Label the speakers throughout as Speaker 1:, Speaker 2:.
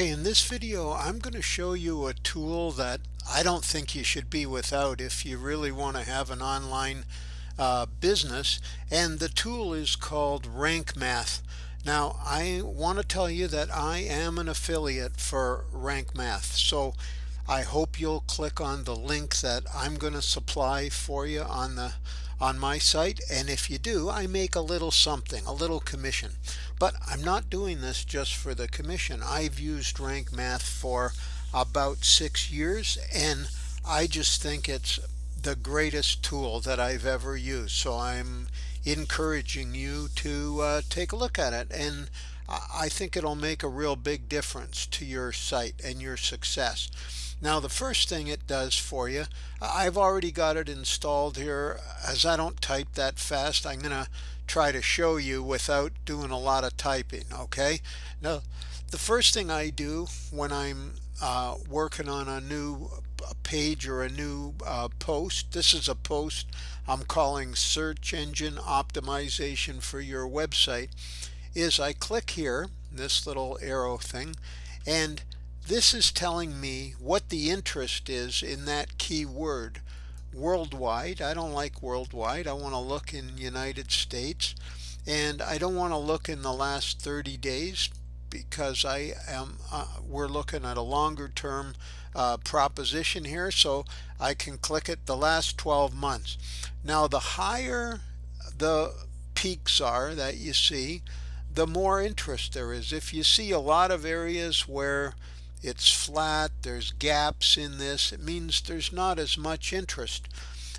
Speaker 1: In this video, I'm going to show you a tool that I don't think you should be without if you really want to have an online business, and the tool is called Rank Math. Now, I want to tell you that I am an affiliate for Rank Math, so I hope you'll click on the link that I'm going to supply for you on my site, and if you do, I make a little something, a little commission. But I'm not doing this just for the commission. I've used Rank Math for about 6 years, and I just think it's the greatest tool that I've ever used. So I'm encouraging you to take a look at it, and I think it'll make a real big difference to your site and your success. Now, the first thing it does for you, I've already got it installed here. As I don't type that fast, I'm going to try to show you without doing a lot of typing, okay? Now, the first thing I do when I'm working on a new page or a new post, this is a post I'm calling Search Engine Optimization for your website, is I click here, this little arrow thing, and this is telling me what the interest is in that keyword. Worldwide, I don't like worldwide. I want to look in United States, and I don't want to look in the last 30 days because we're looking at a longer term proposition here, so I can click it the last 12 months. Now, the higher the peaks are that you see, the more interest there is. If you see a lot of areas where it's flat, there's gaps in this, it means there's not as much interest.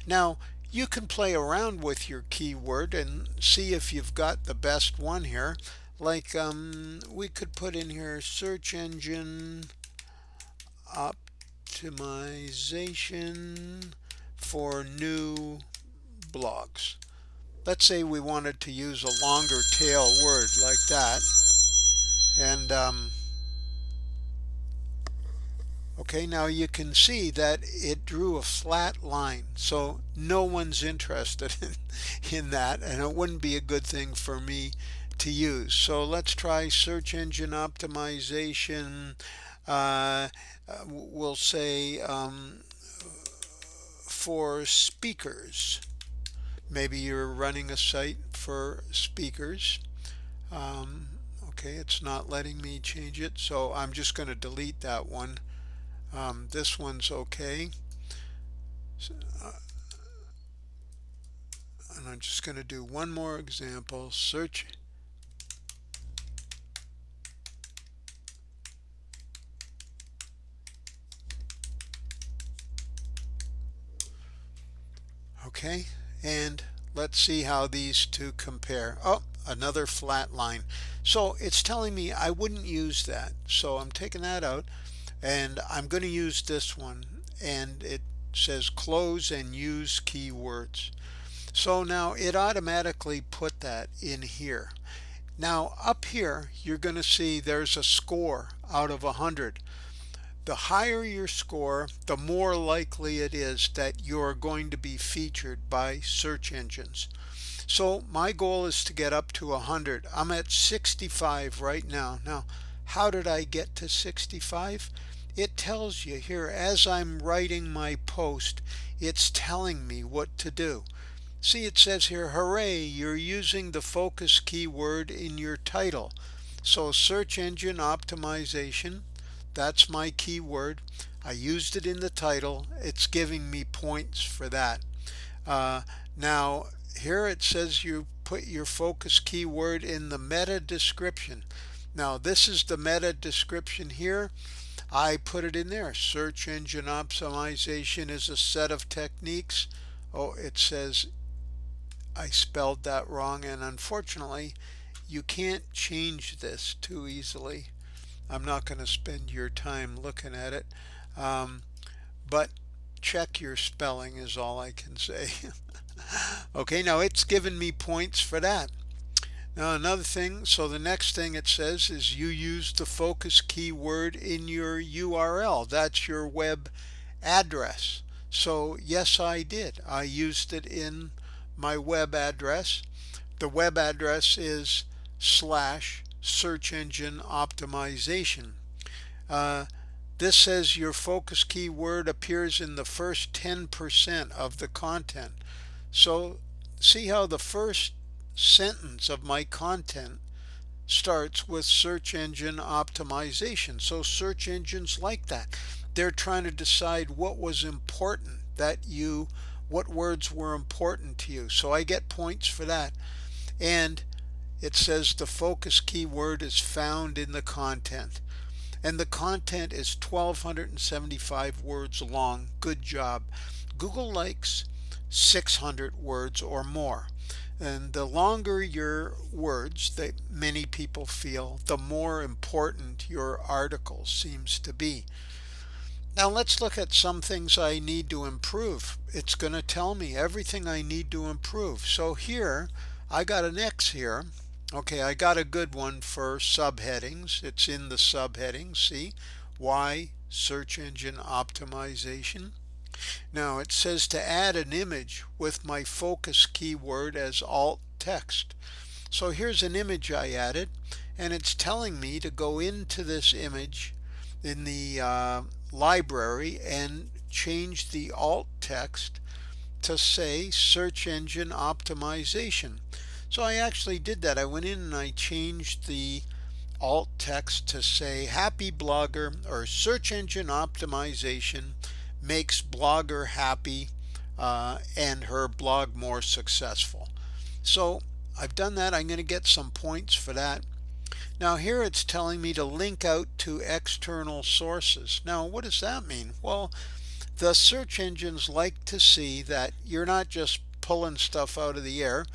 Speaker 1: Now, you can play around with your keyword and see if you've got the best one here. Like we could put in here search engine optimization for new blogs. Let's say we wanted to use a longer tail word like that, and okay, now you can see that it drew a flat line, so no one's interested in that, and it wouldn't be a good thing for me to use. So let's try search engine optimization. We'll say for speakers. Maybe you're running a site for speakers. Okay, it's not letting me change it, so I'm just going to delete that one. This one's okay. So, and I'm just going to do one more example. Search. Okay, and let's see how these two compare. Oh, another flat line. So it's telling me I wouldn't use that. So I'm taking that out, and I'm going to use this one, and it says close and use keywords. So now it automatically put that in here. Now up here you're going to see there's a score out of 100. The higher your score, the more likely it is that you're going to be featured by search engines. So my goal is to get up to 100. I'm at 65 right now. Now, how did I get to 65? It tells you here as I'm writing my post, it's telling me what to do. See, it says here, hooray, you're using the focus keyword in your title. So search engine optimization, that's my keyword. I used it in the title. It's giving me points for that. Now, here it says you put your focus keyword in the meta description. Now, this is the meta description here. I put it in there. Search engine optimization is a set of techniques. Oh, it says I spelled that wrong, and unfortunately, you can't change this too easily. I'm not going to spend your time looking at it, but check your spelling is all I can say. Okay, now it's given me points for that. Now another thing, so the next thing it says is you use the focus keyword in your URL. That's your web address. So yes, I did. I used it in my web address. The web address is /search engine optimization. Uh, this says your focus keyword appears in the first 10% of the content. So see how the first sentence of my content starts with search engine optimization. So search engines like that. They're trying to decide what was important what words were important to you. So I get points for that. And it says the focus keyword is found in the content. And the content is 1,275 words long. Good job. Google likes 600 words or more. And the longer your words, that many people feel, the more important your article seems to be. Now let's look at some things I need to improve. It's going to tell me everything I need to improve. So here, I got an X here. Okay, I got a good one for subheadings. It's in the subheadings. See? Why search engine optimization? Now it says to add an image with my focus keyword as alt text. So here's an image I added, and it's telling me to go into this image in the library and change the alt text to say search engine optimization. So I actually did that. I went in and I changed the alt text to say happy blogger, or search engine optimization makes blogger happy and her blog more successful. So I've done that. I'm going to get some points for that. Now here it's telling me to link out to external sources. Now what does that mean? Well, the search engines like to see that you're not just pulling stuff out of the air,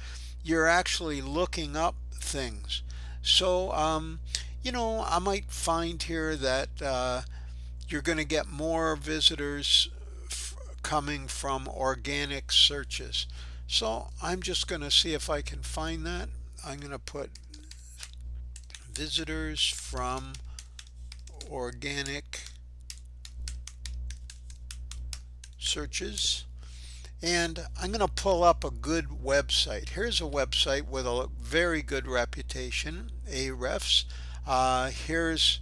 Speaker 1: you're actually looking up things. So I might find here that you're going to get more visitors coming from organic searches. So I'm just going to see if I can find that. I'm going to put visitors from organic searches, and I'm going to pull up a good website. Here's a website with a very good reputation, Ahrefs. Here's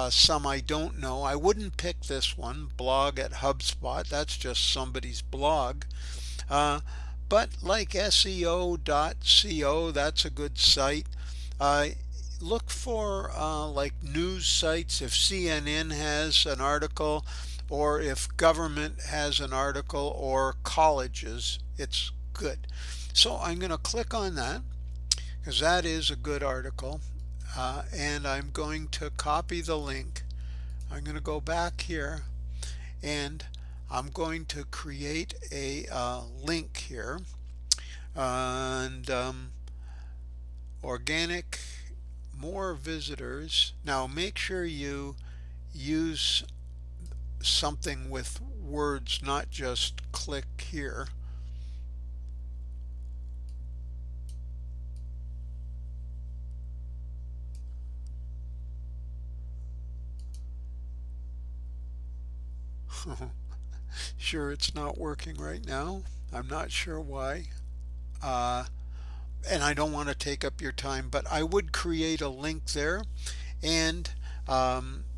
Speaker 1: some I don't know. I wouldn't pick this one, blog at HubSpot. That's just somebody's blog. But like SEO.co, that's a good site. Look for like news sites. If CNN has an article, or if government has an article, or colleges, it's good. So I'm going to click on that because that is a good article, and I'm going to copy the link. I'm going to go back here and I'm going to create a link here, and organic, more visitors. Now make sure you use something with words, not just click here. Sure, it's not working right now. I'm not sure why. And I don't want to take up your time, but I would create a link there, and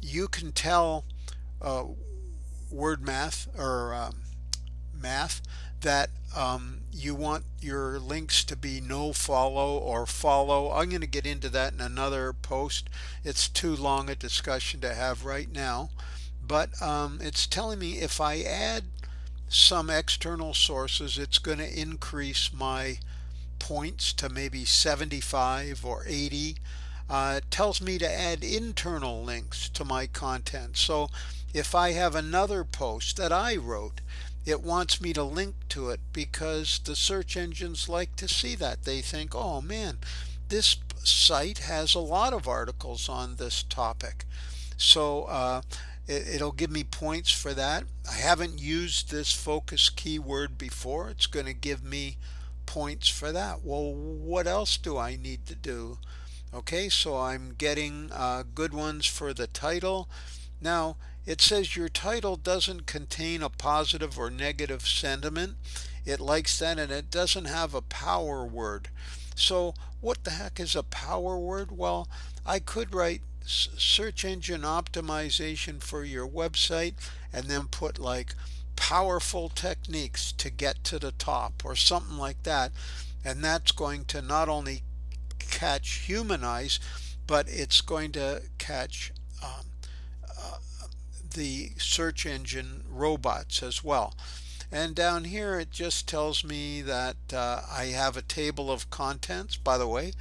Speaker 1: you can tell word math, or math, that you want your links to be no follow or follow. I'm going to get into that in another post. It's too long a discussion to have right now, but it's telling me if I add some external sources, it's going to increase my points to maybe 75 or 80. It tells me to add internal links to my content. So if I have another post that I wrote, it wants me to link to it because the search engines like to see that. They think, oh man, this site has a lot of articles on this topic. So it'll give me points for that. I haven't used this focus keyword before. It's going to give me points for that. Well, what else do I need to do? Okay, so I'm getting good ones for the title. Now it says your title doesn't contain a positive or negative sentiment. It likes that, and it doesn't have a power word. So what the heck is a power word? Well, I could write search engine optimization for your website, and then put like powerful techniques to get to the top or something like that. And that's going to not only catch human eyes, but it's going to catch the search engine robots as well. And down here it just tells me that I have a table of contents. By the way,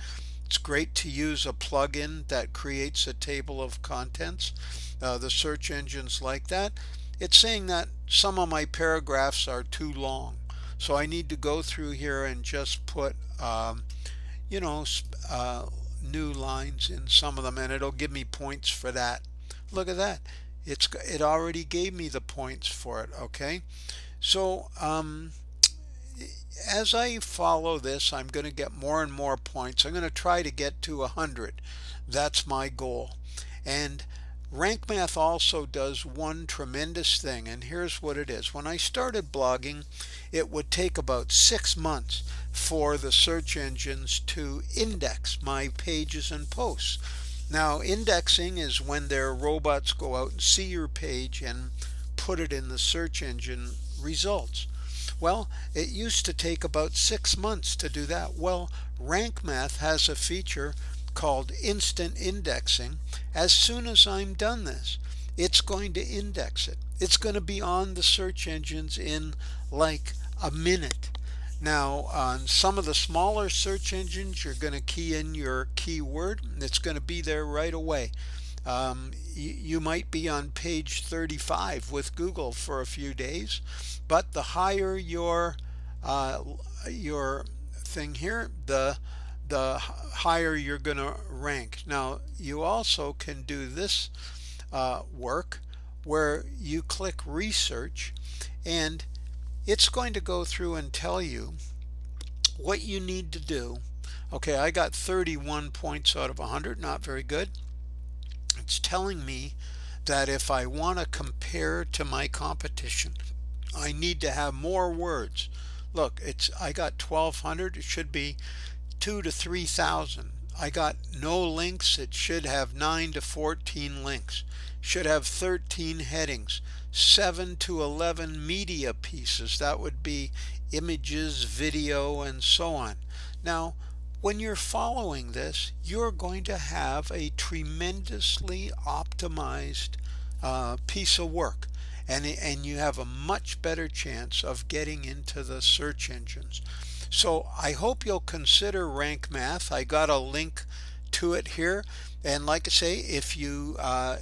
Speaker 1: it's great to use a plugin that creates a table of contents. The search engines like that. It's saying that some of my paragraphs are too long, so I need to go through here and just put you know new lines in some of them, and it'll give me points for that. Look at that, it already gave me the points for it. Okay, so as I follow this, I'm going to get more and more points. I'm going to try to get to 100. That's my goal. And Rank Math also does one tremendous thing, and here's what it is. When I started blogging, it would take about 6 months for the search engines to index my pages and posts. Now, indexing is when their robots go out and see your page and put it in the search engine results. Well, it used to take about 6 months to do that. Well, Rank Math has a feature called instant indexing. As soon as I'm done this, it's going to index it. It's going to be on the search engines in like a minute. Now, on some of the smaller search engines, you're going to key in your keyword, and it's going to be there right away. You might be on page 35 with Google for a few days, but the higher your thing here, the higher you're going to rank. Now, you also can do this work where you click research, and it's going to go through and tell you what you need to do. Okay, I got 31 points out of 100, not very good. It's telling me that if I want to compare to my competition, I need to have more words. Look, I got 1,200. It should be 2,000 to 3,000. I got no links. It should have 9 to 14 links. Should have 13 headings. 7 to 11 media pieces. That would be images, video, and so on. Now, when you're following this, you're going to have a tremendously optimized piece of work, and you have a much better chance of getting into the search engines. So I hope you'll consider Rank Math. I got a link to it here, and like I say, if you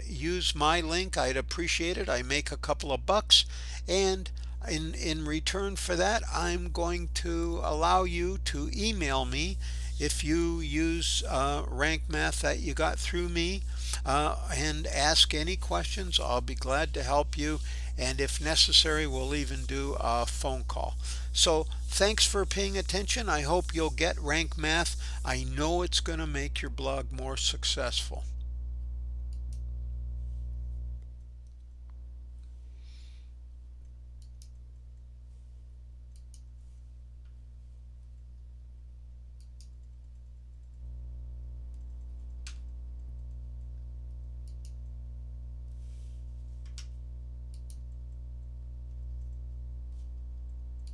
Speaker 1: use my link, I'd appreciate it. I make a couple of bucks, and in return for that, I'm going to allow you to email me if you use Rank Math that you got through me, and ask any questions. I'll be glad to help you, and if necessary, we'll even do a phone call. So thanks for paying attention. I hope you'll get Rank Math. I know it's going to make your blog more successful.